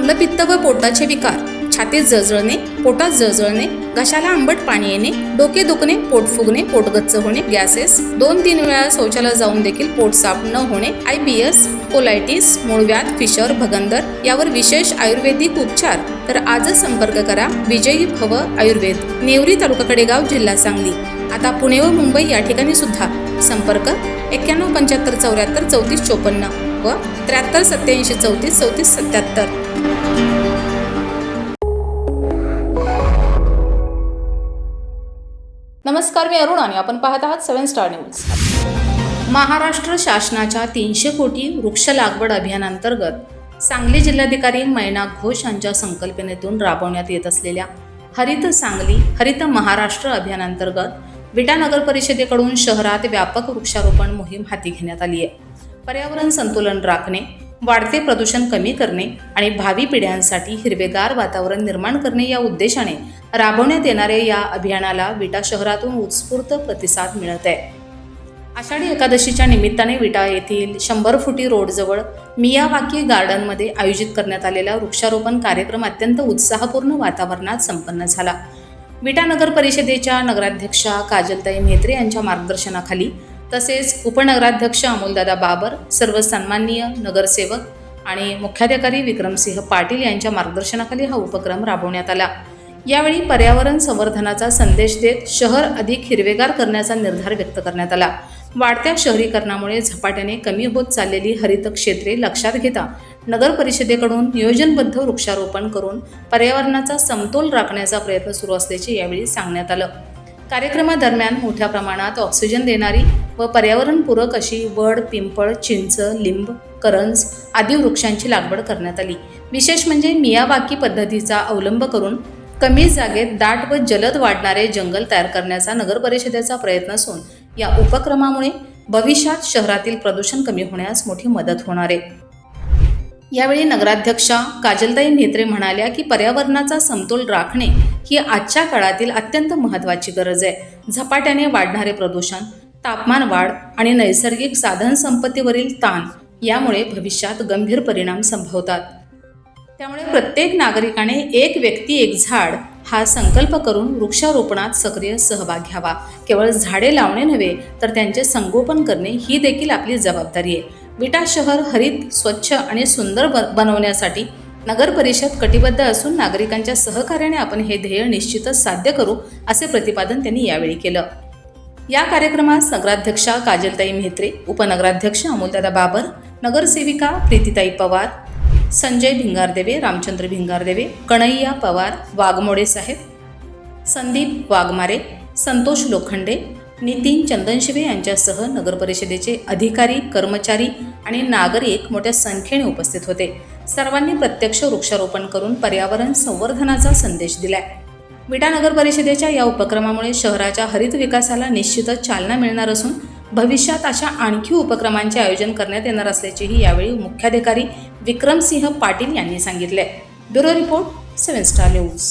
मलपित्त व पोटाचे विकार, छातीत जळजळणे, पोटात जळजळणे, घशाला आंबट पाणी येणे, डोके दुखणे, पोट फुगणे, पोट गच्च होणे, गॅसेस, 2-3 वेळा शौचालयात जाऊन देखील पोट साफ न होणे, IBS, कोलायटिस, मूळव्याध, फिशर, भगंदर यावर विशेष आयुर्वेदिक उपचार। तर आजच संपर्क करा विजयी भव आयुर्वेद, नेवरी तालुका कडेगाव, जिल्हा सांगली। आता पुणे व मुंबई या ठिकाणी सुद्धा संपर्क 91 75 74 34 54 व 73 87 34 34 77। नमस्कार, मी अरुण आणि आपण पाहत आहात 7 स्टार न्यूज। महाराष्ट्र शासनाच्या 300 कोटी वृक्ष लागवड अभियानांतर्गत सांगली जिल्हाधिकारी मैना घोष यांच्या संकल्पनेतून राबवण्यात येत असलेल्या हरित सांगली हरित महाराष्ट्र अभियानांतर्गत विटा नगर परिषदेकडून शहरात व्यापक वृक्षारोपण मोहीम हाती घेण्यात आली आहे। पर्यावरण संतुलन राखणे, वाढते प्रदूषण कमी करणे आणि भावी पिढ्यांसाठी हिरवेगार वातावरण निर्माण करणे या उद्देशाने राबवण्यात येणाऱ्या या अभियानाला विटा शहरातून उत्स्फूर्त प्रतिसाद मिळत आहे। आषाढी एकादशीच्या निमित्ताने विटा येथील 100 फुटी रोडजवळ मियावाकी गार्डनमध्ये आयोजित करण्यात आलेला वृक्षारोपण कार्यक्रम अत्यंत उत्साहपूर्ण वातावरणात संपन्न झाला। विटा नगर परिषदेच्या नगराध्यक्षा काजलताई म्हेत्रे यांच्या मार्गदर्शनाखाली तसेच उपनगराध्यक्ष अमोलदादा बाबर, सर्व सन्माननीय नगरसेवक आणि मुख्याधिकारी विक्रमसिंह पाटील यांच्या मार्गदर्शनाखाली हा उपक्रम राबवण्यात आला। यावेळी पर्यावरण संवर्धनाचा संदेश देत शहर अधिक हिरवेगार करण्याचा निर्धार व्यक्त करण्यात आला। वाढत्या शहरीकरणामुळे झपाट्याने कमी होत चाललेली हरित क्षेत्रे लक्षात घेता नगर परिषदेकडून नियोजनबद्ध वृक्षारोपण करून पर्यावरणाचा समतोल राखण्याचा प्रयत्न सुरू असल्याचे यावेळी सांगण्यात आलं। कार्यक्रमादरम्यान मोठ्या प्रमाणात ऑक्सिजन देणारी व पर्यावरणपूरक अशी वड, पिंपळ, चिंच, लिंब, करंज आदी वृक्षांची लागवड करण्यात आली। विशेष म्हणजे मियावाकी पद्धतीचा अवलंब करून कमी जागेत दाट व जलद वाढणारे जंगल तयार करण्याचा नगर परिषदेचा प्रयत्न असून या उपक्रमामुळे भविष्यात शहरातील प्रदूषण कमी होण्यास मोठी मदत होणार आहे। यावेळी नगराध्यक्षा काजलताई म्हेत्रे म्हणाल्या की पर्यावरणाचा समतोल राखणे ही आजच्या काळातील अत्यंत महत्त्वाची गरज आहे। झपाट्याने वाढणारे प्रदूषण, तापमान वाढ आणि नैसर्गिक साधन संपत्तीवरील ताण यामुळे भविष्यात गंभीर परिणाम संभवतात। त्यामुळे प्रत्येक नागरिकाने एक व्यक्ती एक झाड हा संकल्प करून वृक्षारोपणात सक्रिय सहभाग घ्यावा। केवळ झाडे लावणे नव्हे तर त्यांचे संगोपन करणे ही देखील आपली जबाबदारी आहे। विटा शहर हरित, स्वच्छ आणि सुंदर बनवण्यासाठी नगर परिषद कटिबद्ध असून नागरिकांच्या सहकार्याने आपण हे ध्येय निश्चितच साध्य करू असे प्रतिपादन त्यांनी यावेळी केलं। या कार्यक्रमात नगराध्यक्षा काजलताई म्हेत्रे, उपनगराध्यक्ष अमोलदादा बाबर, नगरसेविका प्रीतीताई पवार, संजय भिंगारदेवे, रामचंद्र भिंगारदेवे, कन्हैया पवार, वाघमोडे साहेब, संदीप वाघमारे, संतोष लोखंडे, नितीन चंदनशिवे यांच्यासह नगर परिषदेचे अधिकारी, कर्मचारी आणि नागरिक मोठ्या संख्येने उपस्थित होते। सर्वांनी प्रत्यक्ष वृक्षारोपण करून पर्यावरण संवर्धनाचा संदेश दिलाय। विटा नगर परिषदेच्या या उपक्रमामुळे शहराच्या हरित विकासाला निश्चितच चालना मिळणार असून भविष्यात अशा आणखी उपक्रमांचे आयोजन करण्यात येणार असल्याचेही यावेळी मुख्याधिकारी विक्रमसिंह पाटील यांनी सांगितले। Bureau report 7 star news.